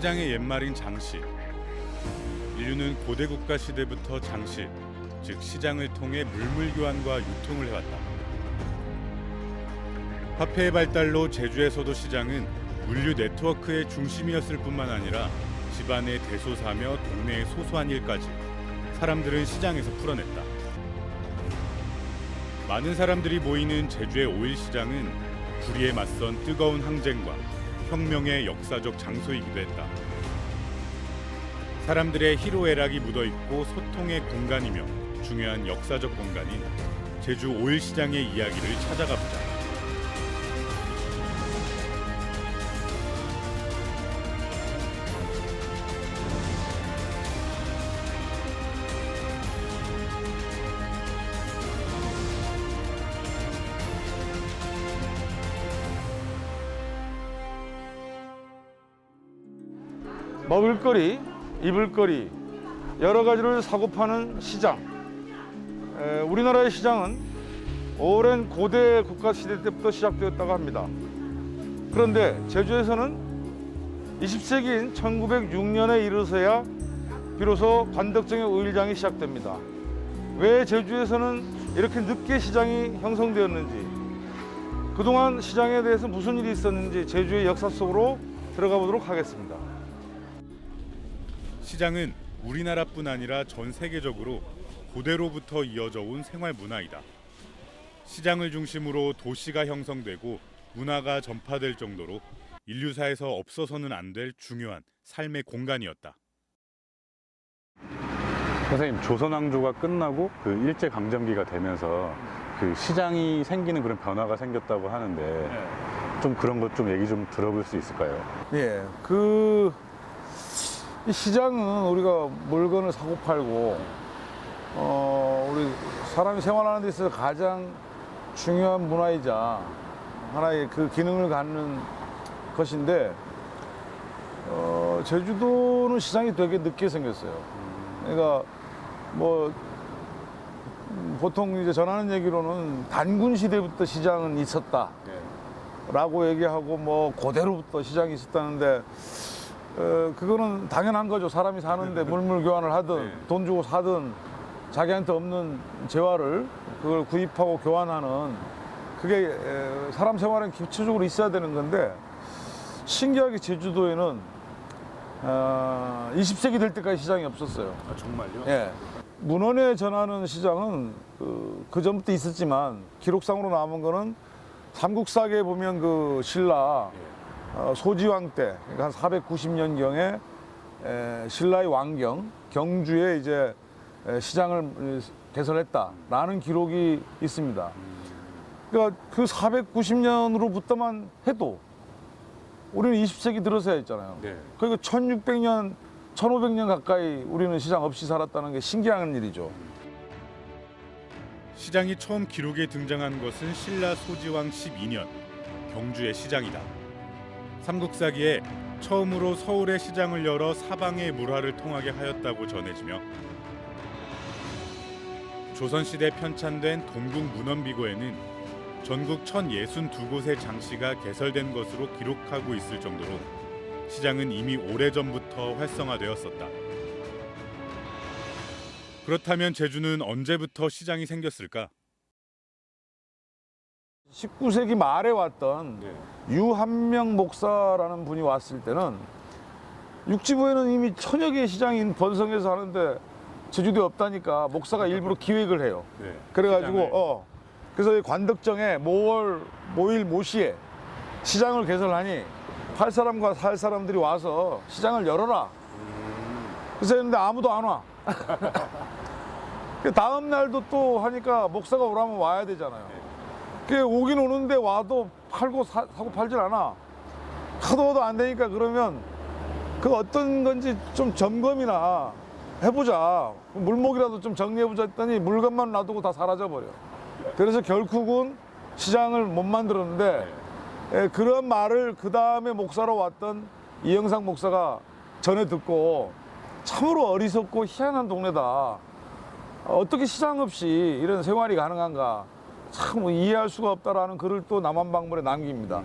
시장의 옛말인 장시. 인류는 고대 국가 시대부터 장시, 즉 시장을 통해 물물 교환과 유통을 해왔다. 화폐의 발달로 제주에서도 시장은 물류 네트워크의 중심이었을 뿐만 아니라 집안의 대소사며 동네의 소소한 일까지 사람들은 시장에서 풀어냈다. 많은 사람들이 모이는 제주의 5일 시장은 불의에 맞선 뜨거운 항쟁과 혁명의 역사적 장소이기도 했다. 사람들의 희로애락이 묻어있고 소통의 공간이며 중요한 역사적 공간인 제주 5일 시장의 이야기를 찾아가 보자. 먹을거리, 입을거리 여러 가지를 사고 파는 시장. 우리나라의 시장은 오랜 고대 국가 시대 때부터 시작되었다고 합니다. 그런데 제주에서는 20세기인 1906년에 이르러서야 비로소 관덕정의 5일장이 시작됩니다. 왜 제주에서는 이렇게 늦게 시장이 형성되었는지, 그동안 시장에 대해서 무슨 일이 있었는지 제주의 역사 속으로 들어가 보도록 하겠습니다. 시장은 우리나라뿐 아니라 전 세계적으로 고대로부터 이어져 온 생활 문화이다. 시장을 중심으로 도시가 형성되고 문화가 전파될 정도로 인류사에서 없어서는 안 될 중요한 삶의 공간이었다. 선생님, 조선왕조가 끝나고 그 일제강점기가 되면서 그 시장이 생기는 그런 변화가 생겼다고 하는데 좀 그런 것 좀 얘기 좀 들어볼 수 있을까요? 예, 이 시장은 우리가 물건을 사고 팔고 우리 사람이 생활하는 데 있어서 가장 중요한 문화이자 하나의 그 기능을 갖는 것인데 제주도는 시장이 되게 늦게 생겼어요. 그러니까 뭐 보통 이제 전하는 얘기로는 단군 시대부터 시장은 있었다라고 얘기하고 뭐 고대로부터 시장이 있었다는데 그거는 당연한 거죠. 사람이 사는데 물물 교환을 하든 돈 주고 사든 자기한테 없는 재화를 그걸 구입하고 교환하는 그게 사람 생활엔 기초적으로 있어야 되는 건데, 신기하게 제주도에는 20세기 될 때까지 시장이 없었어요. 아, 정말요? 예. 문헌에 전하는 시장은 그 전부터 있었지만 기록상으로 남은 거는 삼국사기에 보면 그 신라 소지왕 때, 그러니까 한 490년경에 신라의 왕경 경주에 이제 시장을 개설했다라는 기록이 있습니다. 그러니까 그 490년으로부터만 해도 우리는 20세기 들어서야 했잖아요. 네. 그리고 1600년, 1500년 가까이 우리는 시장 없이 살았다는 게 신기한 일이죠. 시장이 처음 기록에 등장한 것은 신라 소지왕 12년 경주의 시장이다. 삼국사기에 처음으로 서울의 시장을 열어 사방의 물화를 통하게 하였다고 전해지며, 조선시대 편찬된 동국문헌비고에는 전국 1062곳의 장시가 개설된 것으로 기록하고 있을 정도로 시장은 이미 오래전부터 활성화되었었다. 그렇다면 제주는 언제부터 시장이 생겼을까? 19세기 말에 왔던 유한명 목사라는 분이 왔을 때는 육지부에는 이미 천여 개의 시장이 번성해서 하는데 제주도에 없다니까 목사가 일부러 기획을 해요. 네. 그래가지고 그래서 이 관덕정에 모일 모시에 시장을 개설하니 팔 사람과 살 사람들이 와서 시장을 열어라. 그래서 했는데 아무도 안 와. 그 다음 날도 또 하니까 목사가 오라면 와야 되잖아요. 그 오긴 오는데 와도 팔고 사고 팔질 않아. 하도 안 되니까 그러면 그 어떤 건지 좀 점검이나 해보자. 물목이라도 좀 정리해보자 했더니 물건만 놔두고 다 사라져버려. 그래서 결국은 시장을 못 만들었는데 그런 말을 그 다음에 목사로 왔던 이영상 목사가 전해 듣고 참으로 어리석고 희한한 동네다. 어떻게 시장 없이 이런 생활이 가능한가. 참 이해할 수가 없다라는 글을 또 남한방문에 남깁니다.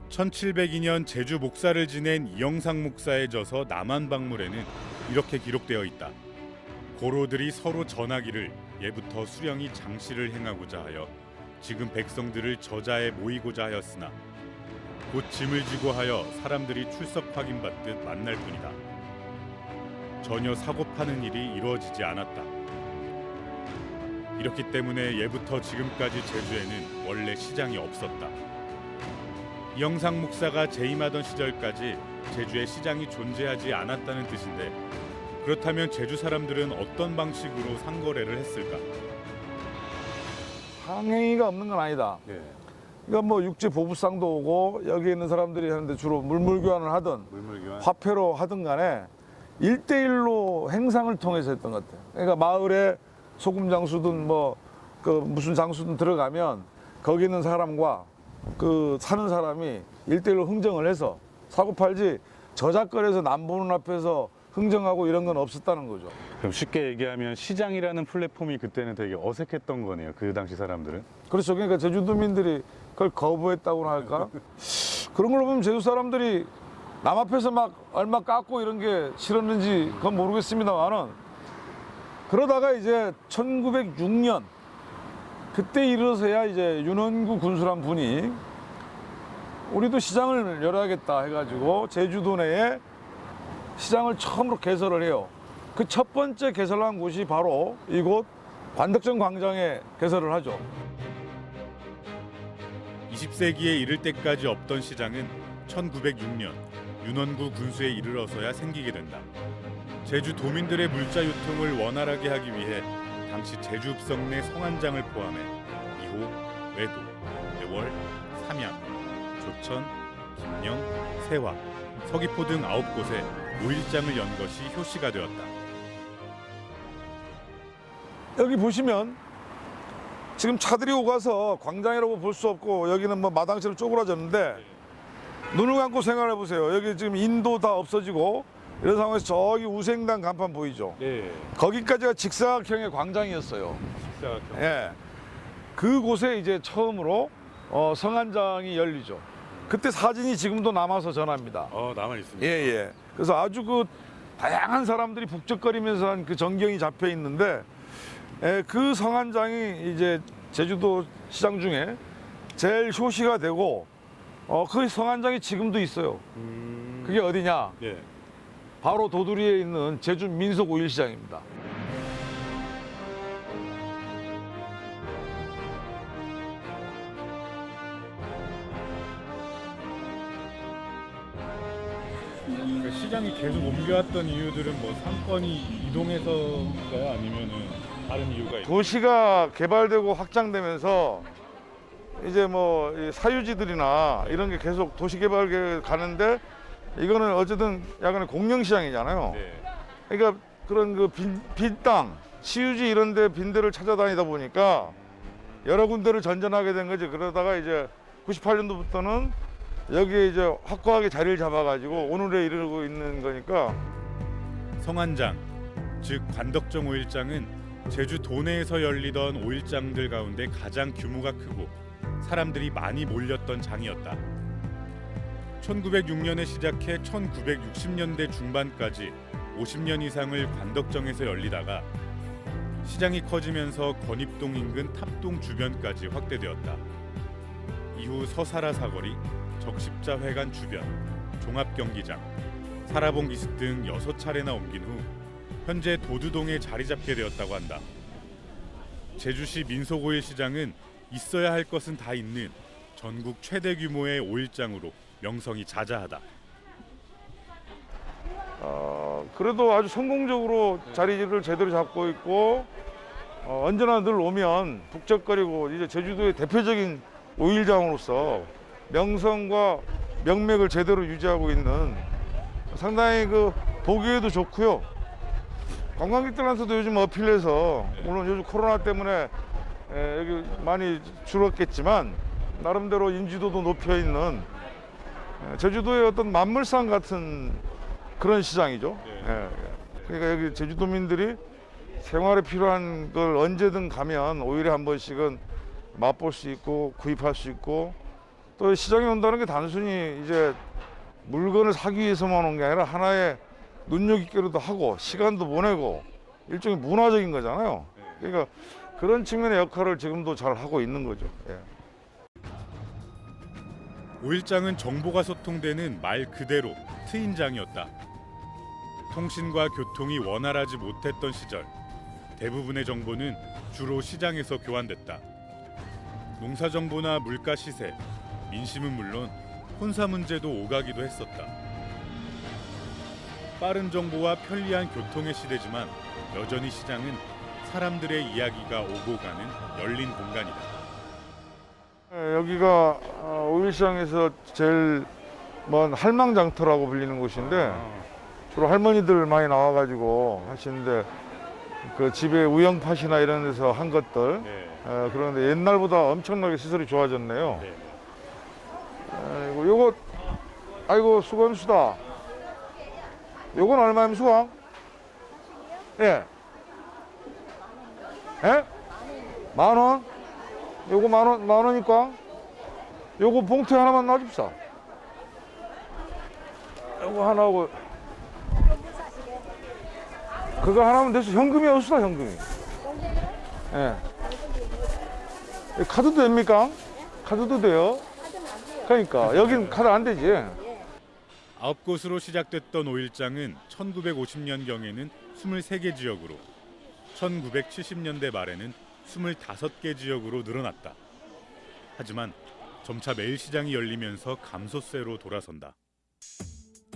1702년 제주 목사를 지낸 이영상 목사의 저서 남한박물에는 이렇게 기록되어 있다. 고로들이 서로 전하기를 예부터 수령이 장시를 행하고자 하여 지금 백성들을 저자에 모이고자 하였으나 곧 짐을 지고 하여 사람들이 출석 확인받듯 만날 뿐이다. 전혀 사고 파는 일이 이루어지지 않았다. 이렇기 때문에 예부터 지금까지 제주에는 원래 시장이 없었다. 이영상 목사가 재임하던 시절까지 제주에 시장이 존재하지 않았다는 뜻인데, 그렇다면 제주 사람들은 어떤 방식으로 상거래를 했을까? 상행위가 없는 건 아니다. 예. 그러니까 뭐 육지 보부상도 오고 여기 있는 사람들이 하는데 주로 물물 교환을 하든 물물교환. 화폐로 하든 간에 1대1로 행상을 통해서 했던 것 같아요. 그러니까 마을에 소금 장수든 뭐 그 무슨 장수든 들어가면 거기 있는 사람과 그 사는 사람이 1대1로 흥정을 해서 사고 팔지 저작거리에서 남보는 앞에서 흥정하고 이런 건 없었다는 거죠. 그럼 쉽게 얘기하면 시장이라는 플랫폼이 그때는 되게 어색했던 거네요. 그 당시 사람들은. 그렇죠. 그러니까 제주도민들이 그걸 거부했다고나 할까? 그런 걸로 보면 제주 사람들이 남 앞에서 막 얼마 깎고 이런 게 싫었는지 그건 모르겠습니다만은, 그러다가 이제 1906년 그때 이르러서야 이제 윤원구 군수란 분이 우리도 시장을 열어야겠다 해가지고 제주도 내에 시장을 처음으로 개설을 해요. 그 첫 번째 개설한 곳이 바로 이곳 관덕정 광장에 개설을 하죠. 20세기에 이를 때까지 없던 시장은 1906년 윤원구 군수에 이르러서야 생기게 된다. 제주 도민들의 물자 유통을 원활하게 하기 위해 당시 제주 읍성 내 성안장을 포함해 이호, 외도, 애월, 삼양, 조천, 김영, 세화, 서귀포 등 9곳에 오일장을 연 것이 효시가 되었다. 여기 보시면 지금 차들이 오가서 광장이라고 볼 수 없고 여기는 뭐 마당처럼 쪼그라졌는데, 눈을 감고 생각해 보세요. 여기 지금 인도 다 없어지고 이런 상황에서 저기 우생당 간판 보이죠? 예. 거기까지가 직사각형의 광장이었어요. 직사각형. 예. 그곳에 이제 처음으로 성안장이 열리죠. 그때 사진이 지금도 남아서 전합니다. 남아 있습니다. 예, 예. 그래서 아주 그 다양한 사람들이 북적거리면서 한 그 전경이 잡혀 있는데, 그 성안장이 이제 제주도 시장 중에 제일 효시가 되고, 그 성안장이 지금도 있어요. 그게 어디냐? 예. 바로 도두리에 있는 제주 민속 오일시장입니다. 그러니까 시장이 계속 옮겨왔던 이유들은 뭐 상권이 이동해서인가요? 아니면은 다른 이유가 있나요? 도시가 개발되고 확장되면서 이제 뭐 이 사유지들이나 이런 게 계속 도시 개발 가는데, 이거는 어쨌든 약간의 공영시장이잖아요. 네. 그러니까 그런 그 빈 땅, 시유지 이런 데 빈대를 찾아다니다 보니까 여러 군데를 전전하게 된 거지. 그러다가 이제 98년도부터는 여기에 이제 확고하게 자리를 잡아가지고 오늘에 이르고 있는 거니까. 성안장, 즉 관덕정 오일장은 제주 도내에서 열리던 오일장들 가운데 가장 규모가 크고 사람들이 많이 몰렸던 장이었다. 1906년에 시작해 1960년대 중반까지 50년 이상을 관덕정에서 열리다가 시장이 커지면서 건입동 인근 탑동 주변까지 확대되었다. 이후 서사라 사거리, 적십자회관 주변, 종합경기장, 사라봉 기슭 등 6차례나 옮긴 후 현재 도두동에 자리 잡게 되었다고 한다. 제주시 민속오일시장은 있어야 할 것은 다 있는 전국 최대 규모의 오일장으로 명성이 자자하다. 그래도 아주 성공적으로 자리를 제대로 잡고 있고, 언제나 늘 오면 북적거리고 이제 제주도의 대표적인 오일장으로서 명성과 명맥을 제대로 유지하고 있는, 상당히 그 보기에도 좋고요. 관광객들한테도 요즘 어필해서, 물론 요즘 코로나 때문에 여기 많이 줄었겠지만 나름대로 인지도도 높여 있는 제주도의 어떤 만물상 같은 그런 시장이죠. 예. 그러니까 여기 제주도민들이 생활에 필요한 걸 언제든 가면 5일에 한 번씩은 맛볼 수 있고 구입할 수 있고 또 시장에 온다는 게 단순히 이제 물건을 사기 위해서만 온 게 아니라 하나의 눈여깃거리도 하고 시간도 보내고 일종의 문화적인 거잖아요. 그러니까 그런 측면의 역할을 지금도 잘 하고 있는 거죠. 예. 5일장은 정보가 소통되는 말 그대로 트인장이었다. 통신과 교통이 원활하지 못했던 시절 대부분의 정보는 주로 시장에서 교환됐다. 농사 정보나 물가 시세, 민심은 물론 혼사 문제도 오가기도 했었다. 빠른 정보와 편리한 교통의 시대지만 여전히 시장은 사람들의 이야기가 오고 가는 열린 공간이다. 여기가 5일시장에서 제일 먼 할망장터라고 불리는 곳인데 주로 할머니들 많이 나와가지고 하시는데 그 집에 우영팥이나 이런 데서 한 것들 그런데 옛날보다 엄청나게 시설이 좋아졌네요. 요거 아이고 수건수다. 요건 얼마면 수강? 예. 예? 10,000원? 요거 10,000원이니까 요거 봉투 하나만 놔줍시다. 요거 하나하고 그거 하나면 됐어. 현금이 없어. 현금이. 예. 카드도 됩니까? 카드도 돼요? 그러니까 여긴 카드 안 되지. 9곳으로 시작됐던 5일장은 1950년경에는 23개 지역으로 1970년대 말에는 25개 지역으로 늘어났다. 하지만 점차 매일 시장이 열리면서 감소세로 돌아선다.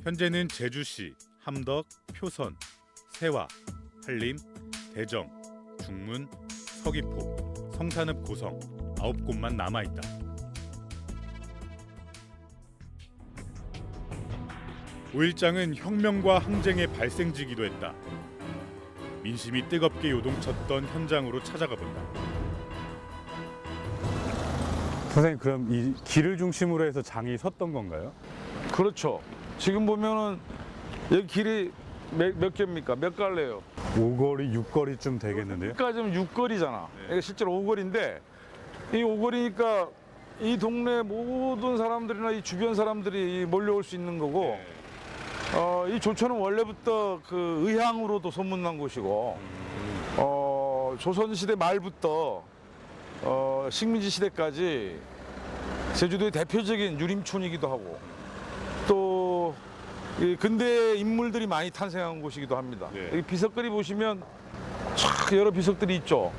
현재는 제주시, 함덕, 표선, 세화, 한림, 대정, 중문, 서귀포, 성산읍 고성 9곳만 남아있다. 오일장은 혁명과 항쟁의 발생지기도 했다. 민심이 뜨겁게 요동쳤던 현장으로 찾아가 본다. 선생님, 그럼 이 길을 중심으로 해서 장이 섰던 건가요? 그렇죠. 지금 보면은 여기 길이 몇 개입니까? 몇 갈래요? 5거리, 6거리쯤 되겠는데요? 여기까지는 6거리잖아. 이게 실제로 5거리인데 이 5거리니까 이 동네 모든 사람들이나 이 주변 사람들이 몰려올 수 있는 거고 이 조천은 원래부터 그 의향으로도 소문난 곳이고 조선시대 말부터 식민지 시대까지 제주도의 대표적인 유림촌이기도 하고 또 근대 인물들이 많이 탄생한 곳이기도 합니다. 여기 비석거리 보시면 촥 여러 비석들이 있죠.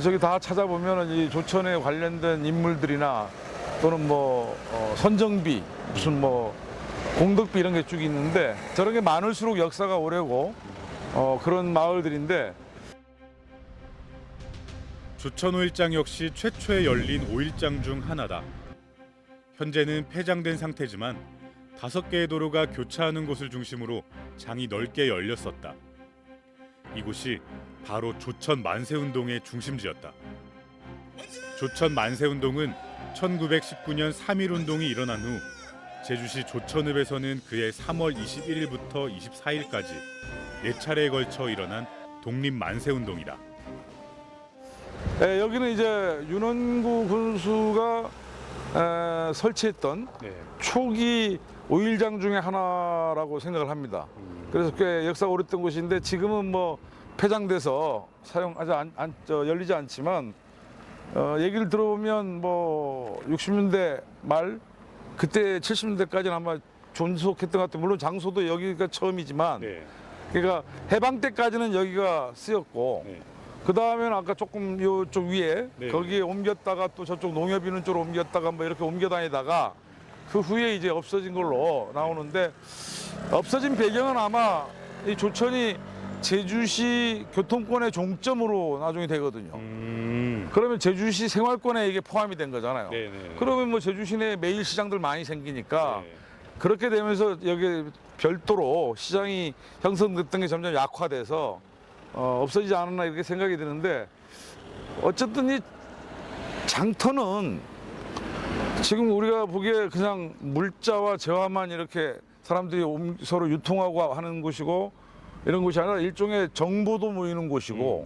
저기 다 찾아보면 이 조천에 관련된 인물들이나 또는 뭐 선정비 무슨 뭐 공덕비 이런 게 쭉 있는데 저런 게 많을수록 역사가 오래고 그런 마을들인데 조천 5일장 역시 최초에 열린 5일장 중 하나다. 현재는 폐장된 상태지만 5개의 도로가 교차하는 곳을 중심으로 장이 넓게 열렸었다. 이곳이 바로 조천 만세운동의 중심지였다. 조천 만세운동은 1919년 3.1운동이 일어난 후 제주시 조천읍에서는 그해 3월 21일부터 24일까지 4차례에 걸쳐 일어난 독립 만세운동이다. 여기는 이제 윤원구 군수가 설치했던 초기 5일장 중에 하나라고 생각을 합니다. 그래서 꽤 역사가 오래된 곳인데 지금은 뭐 폐장돼서 열리지 않지만 얘기를 들어보면 뭐 60년대 말 그때 70년대까지는 아마 존속했던 것 같아요. 물론 장소도 여기가 처음이지만 그러니까 해방 때까지는 여기가 쓰였고 그 다음에는 아까 조금 요쪽 위에 거기에 옮겼다가 또 저쪽 농협 있는 쪽으로 옮겼다가 뭐 이렇게 옮겨 다니다가 그 후에 이제 없어진 걸로 나오는데 없어진 배경은 아마 이 조천이 제주시 교통권의 종점으로 나중에 되거든요. 그러면 제주시 생활권에 이게 포함이 된 거잖아요. 그러면 뭐 제주시 내 매일 시장들 많이 생기니까 그렇게 되면서 여기 별도로 시장이 형성됐던 게 점점 약화돼서 없어지지 않았나 이렇게 생각이 드는데 어쨌든 이 장터는 지금 우리가 보기에 그냥 물자와 재화만 이렇게 사람들이 서로 유통하고 하는 곳이고 이런 곳이 아니라 일종의 정보도 모이는 곳이고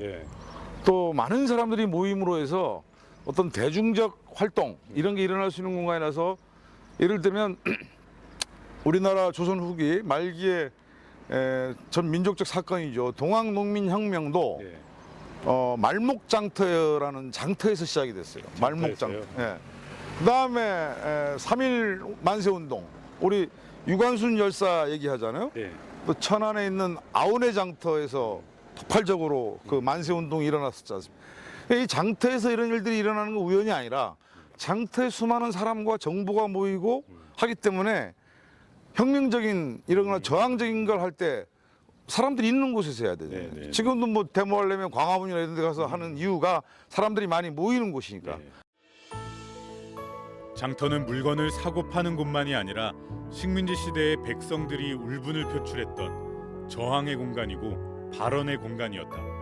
또 많은 사람들이 모임으로 해서 어떤 대중적 활동 이런 게 일어날 수 있는 공간이라서 예를 들면 우리나라 조선 후기 말기에 전 민족적 사건이죠. 동학농민혁명도 예. 말목장터라는 장터에서 시작이 됐어요. 말목장터. 장터에서요? 예. 그다음에 3.1 만세운동 우리 유관순 열사 얘기하잖아요. 예. 또 천안에 있는 아우네 장터에서 폭발적으로 그 만세운동이 일어났었지 않습니까? 이 장터에서 이런 일들이 일어나는 건 우연이 아니라 장터에 수많은 사람과 정부가 모이고 하기 때문에 혁명적인 이런 저항적인 걸 할 때 사람들이 있는 곳에서 해야 되죠. 네, 네. 지금도 뭐 데모하려면 광화문이나 이런 데 가서 하는 이유가 사람들이 많이 모이는 곳이니까. 예. 장터는 물건을 사고 파는 곳만이 아니라 식민지 시대의 백성들이 울분을 표출했던 저항의 공간이고 발언의 공간이었다.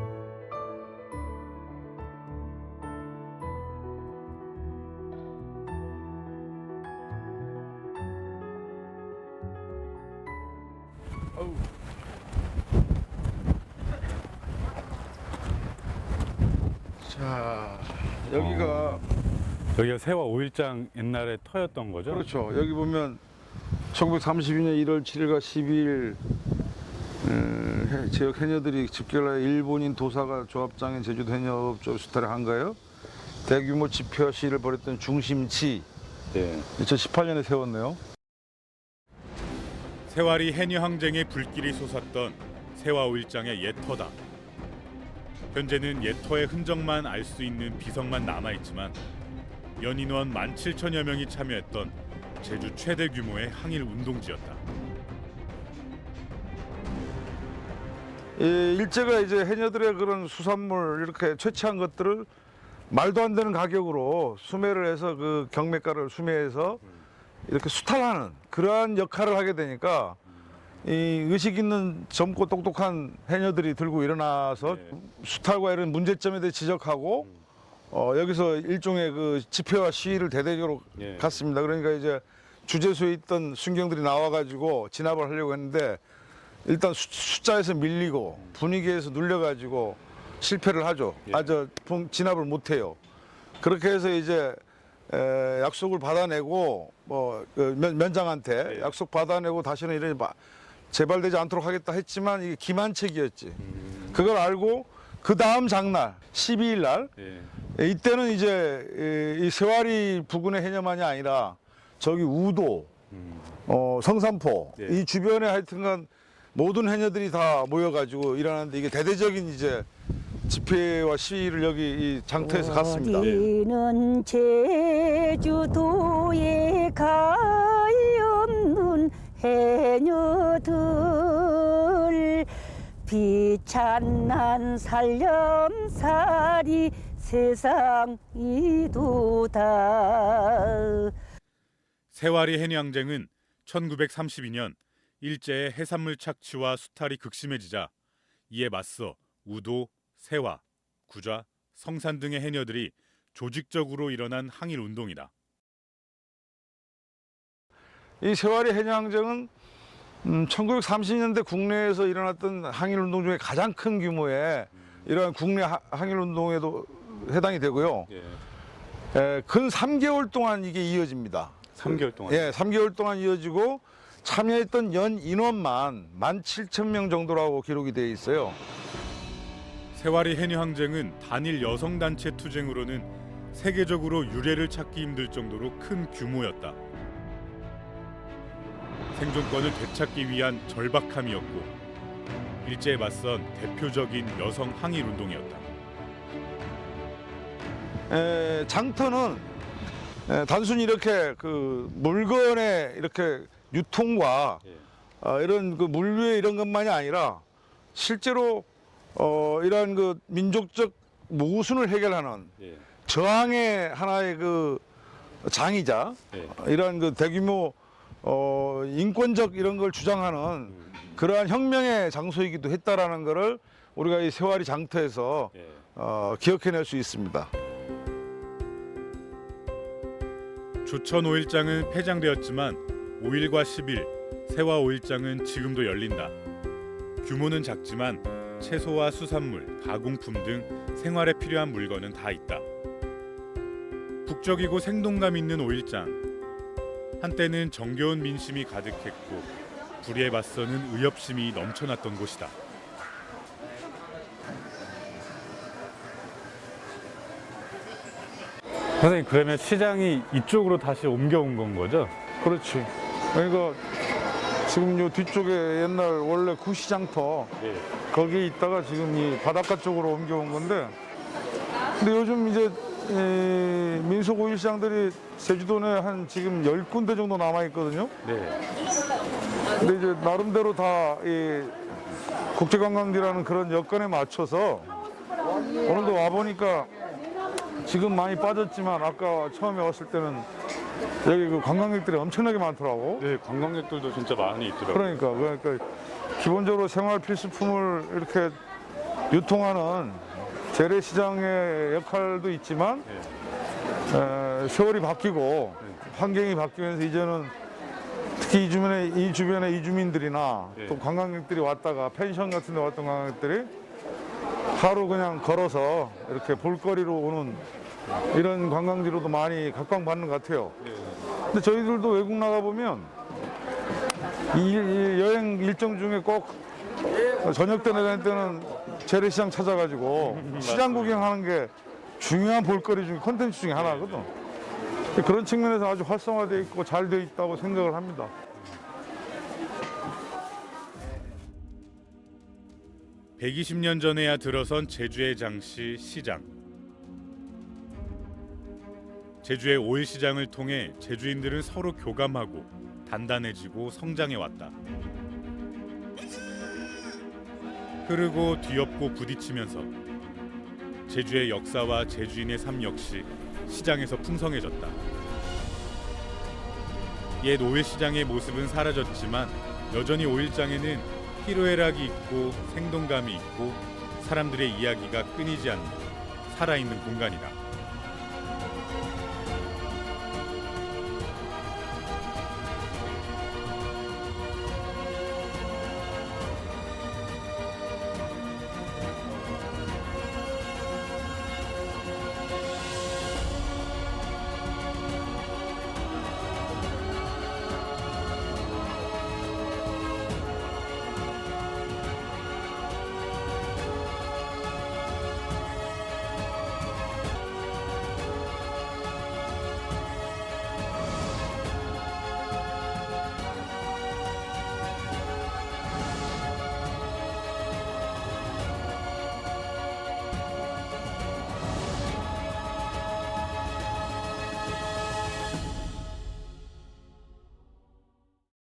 자, 여기가 여기가 세화 5일장 옛날에 터였던 거죠? 그렇죠. 여기 보면 1932년 1월 7일과 12일 지역 해녀들이 집결하여 일본인 도사가 조합장인 제주도 해녀업조 수탈에 한가하여 대규모 집회와 시위를 벌였던 중심지 네. 2018년에 세웠네요. 세월이 해녀 항쟁의 불길이 솟았던 세화 5일장의 옛터다. 현재는 옛터의 흔적만 알 수 있는 비석만 남아있지만 연인원 17,000여 명이 참여했던 제주 최대 규모의 항일 운동지였다. 이 일제가 이제 해녀들의 그런 수산물 이렇게 채취한 것들을 말도 안 되는 가격으로 수매를 해서 그 경매가를 수매해서 이렇게 수탈하는 그러한 역할을 하게 되니까 이 의식 있는 젊고 똑똑한 해녀들이 들고 일어나서 네. 수탈과 이런 문제점에 대해 지적하고 여기서 일종의 그 집회와 시위를 대대적으로 예. 갔습니다. 그러니까 이제 주재소에 있던 순경들이 나와가지고 진압을 하려고 했는데 일단 숫자에서 밀리고 분위기에서 눌려가지고 실패를 하죠. 예. 진압을 못해요. 그렇게 해서 이제 약속을 받아내고 면장한테 예. 약속 받아내고 다시는 이런 재발되지 않도록 하겠다 했지만 이게 기만책이었지. 그걸 알고 그 다음 장날 12일 날 예. 이때는 이제 이 세와리 부근의 해녀만이 아니라 저기 우도, 성산포 예. 이 주변에 하여튼간 모든 해녀들이 다 모여가지고 일어나는데 이게 대대적인 이제 집회와 시위를 여기 이 장터에서 갔습니다. 우리는 제주도에 가엾는 해녀들 비찬난 살념살이 세상이도다. 세월이 해녀 항쟁은 1932년 일제의 해산물 착취와 수탈이 극심해지자 이에 맞서 우도, 세화, 구좌, 성산 등의 해녀들이 조직적으로 일어난 항일 운동이다. 이 세월이 해녀항쟁은 1930년대 국내에서 일어났던 항일운동 중에 가장 큰 규모의 이러한 국내 항일운동에도 해당이 되고요. 예. 근 3개월 동안 이게 이어집니다. 3개월 동안. 예, 3개월 동안 이어지고 참여했던 연 인원만 17,000명 정도라고 기록이 되어 있어요. 세월이 해녀 항쟁은 단일 여성 단체 투쟁으로는 세계적으로 유례를 찾기 힘들 정도로 큰 규모였다. 생존권을 되찾기 위한 절박함이었고 일제에 맞선 대표적인 여성 항일 운동이었다. 장터는 단순히 이렇게 그 물건의 이렇게 유통과 예. 이런 그 물류의 이런 것만이 아니라 실제로 이러한 그 민족적 모순을 해결하는 예. 저항의 하나의 그 장이자 예. 이러한 그 대규모 인권적 이런 걸 주장하는 그러한 혁명의 장소이기도 했다라는 것을 우리가 이 세월이 장터에서 예. 기억해낼 수 있습니다. 조천 5일장은 폐장되었지만 5일과 10일, 세화 5일장은 지금도 열린다. 규모는 작지만 채소와 수산물, 가공품 등 생활에 필요한 물건은 다 있다. 북적이고 생동감 있는 5.1장. 한때는 정겨운 민심이 가득했고 불의에 맞서는 의협심이 넘쳐났던 곳이다. 선생님, 그러면 시장이 이쪽으로 다시 옮겨온 건 거죠? 그렇지. 그러니까 지금 요 뒤쪽에 옛날 원래 구시장터 네. 거기에 있다가 지금 이 바닷가 쪽으로 옮겨온 건데, 근데 요즘 이제 이 민속 5.1시장들이 제주도 내 한 지금 10군데 정도 남아 있거든요. 네. 근데 이제 나름대로 다 이 국제관광지라는 그런 여건에 맞춰서 오늘도 와 보니까 지금 많이 빠졌지만 아까 처음에 왔을 때는 여기 그 관광객들이 엄청나게 많더라고. 네, 관광객들도 진짜 많이 있더라고요. 그러니까 기본적으로 생활 필수품을 이렇게 유통하는 재래시장의 역할도 있지만 세월이 바뀌고 환경이 바뀌면서 이제는 특히 이 주변의 이주민들이나 네. 또 관광객들이 왔다가 펜션 같은 데 왔던 관광객들이 하루 그냥 걸어서 이렇게 볼거리로 오는 이런 관광지로도 많이 각광받는 것 같아요. 근데 저희들도 외국 나가보면 이 여행 일정 중에 꼭 저녁 때 내다닐 때는 재래시장 찾아가지고 시장 구경하는 게 중요한 볼거리 중에 콘텐츠 중에 하나거든. 그런 측면에서 아주 활성화되어 있고 잘 되어 있다고 생각을 합니다. (120년) 전에야 들어선 제주의 장시 시장. 제주의 5.1시장을 통해 제주인들은 서로 교감하고 단단해지고 성장해왔다. 흐르고 뒤엎고 부딪히면서 제주의 역사와 제주인의 삶 역시 시장에서 풍성해졌다. 옛 5.1시장의 모습은 사라졌지만 여전히 5.1장에는 희로애락이 있고 생동감이 있고 사람들의 이야기가 끊이지 않는 살아있는 공간이다.